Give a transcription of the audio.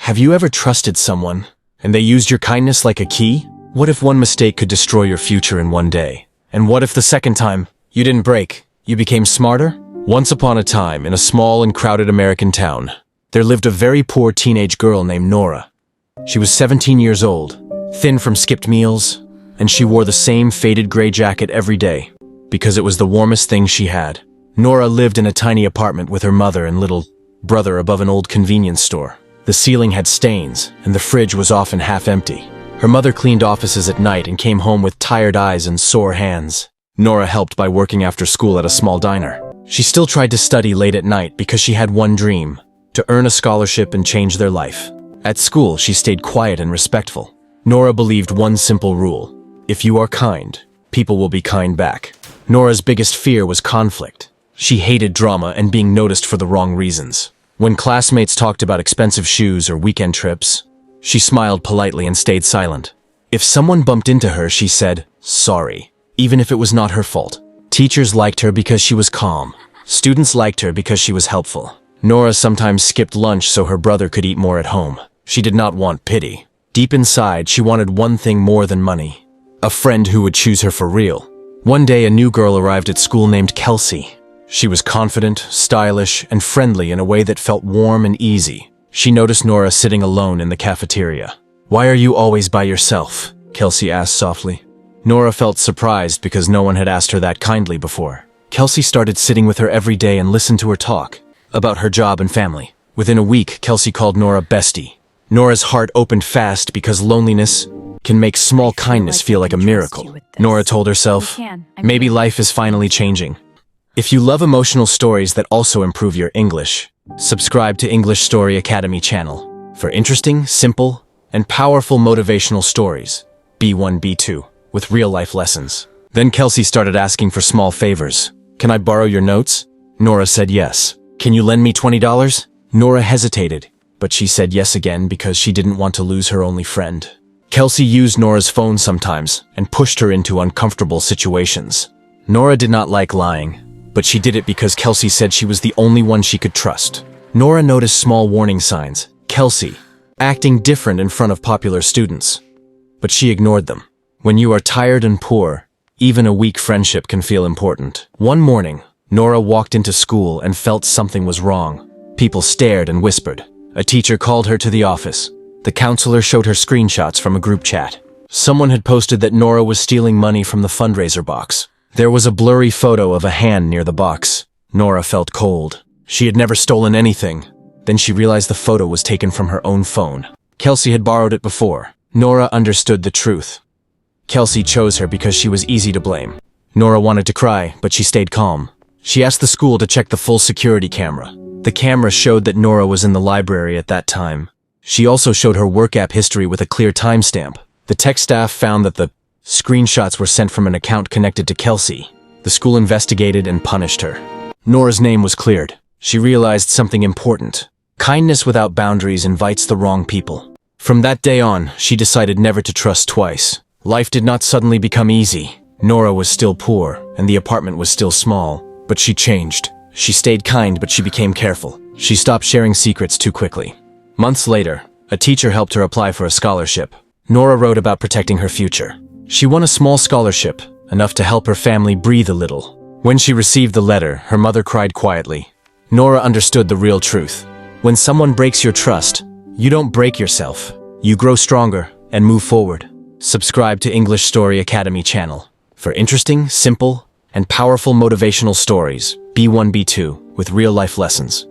Have you ever trusted someone, and they used your kindness like a key? What if one mistake could destroy your future in one day? And what if the second time, you didn't break, you became smarter? Once upon a time, in a small and crowded American town, there lived a very poor teenage girl named Nora. She was 17 years old, thin from skipped meals, and she wore the same faded gray jacket every day, because it was the warmest thing she had. Nora lived in a tiny apartment with her mother and little brother above an old convenience store. The ceiling had stains, and the fridge was often half empty. Her mother cleaned offices at night and came home with tired eyes and sore hands. Nora helped by working after school at a small diner. She still tried to study late at night because she had one dream: to earn a scholarship and change their life. At school, she stayed quiet and respectful. Nora believed one simple rule: if you are kind, people will be kind back. Nora's biggest fear was conflict. She hated drama and being noticed for the wrong reasons. When classmates talked about expensive shoes or weekend trips, she smiled politely and stayed silent. If someone bumped into her, she said, "Sorry," even if it was not her fault. Teachers liked her because she was calm. Students liked her because she was helpful. Nora sometimes skipped lunch so her brother could eat more at home. She did not want pity. Deep inside, she wanted one thing more than money: a friend who would choose her for real. One day, a new girl arrived at school named Kelsey. She was confident, stylish, and friendly in a way that felt warm and easy. She noticed Nora sitting alone in the cafeteria. "Why are you always by yourself?" Kelsey asked softly. Nora felt surprised because no one had asked her that kindly before. Kelsey started sitting with her every day and listened to her talk about her job and family. Within a week, Kelsey called Nora bestie. Nora's heart opened fast because loneliness can make small kindness feel like a miracle. Nora told herself, maybe life is finally changing. If you love emotional stories that also improve your English, subscribe to English Story Academy channel for interesting, simple, and powerful motivational stories, B1, B2, with real-life lessons. Then Kelsey started asking for small favors. "Can I borrow your notes?" Nora said yes. "Can you lend me $20? Nora hesitated, but she said yes again because she didn't want to lose her only friend. Kelsey used Nora's phone sometimes and pushed her into uncomfortable situations. Nora did not like lying, but she did it because Kelsey said she was the only one she could trust. Nora noticed small warning signs. Kelsey, acting different in front of popular students. But she ignored them. When you are tired and poor, even a weak friendship can feel important. One morning, Nora walked into school and felt something was wrong. People stared and whispered. A teacher called her to the office. The counselor showed her screenshots from a group chat. Someone had posted that Nora was stealing money from the fundraiser box. There was a blurry photo of a hand near the box. Nora felt cold. She had never stolen anything. Then she realized the photo was taken from her own phone. Kelsey had borrowed it before. Nora understood the truth. Kelsey chose her because she was easy to blame. Nora wanted to cry, but she stayed calm. She asked the school to check the full security camera. The camera showed that Nora was in the library at that time. She also showed her work app history with a clear timestamp. The tech staff found that the screenshots were sent from an account connected to Kelsey. The school investigated and punished her. Nora's name was cleared. She realized something important. Kindness without boundaries invites the wrong people. From that day on, she decided never to trust twice. Life did not suddenly become easy. Nora was still poor, and the apartment was still small. But she changed. She stayed kind, but she became careful. She stopped sharing secrets too quickly. Months later, a teacher helped her apply for a scholarship. Nora wrote about protecting her future. She won a small scholarship, enough to help her family breathe a little. When she received the letter, her mother cried quietly. Nora understood the real truth. When someone breaks your trust, you don't break yourself. You grow stronger and move forward. Subscribe to English Story Academy channel for interesting, simple, and powerful motivational stories, B1, B2, with real-life lessons.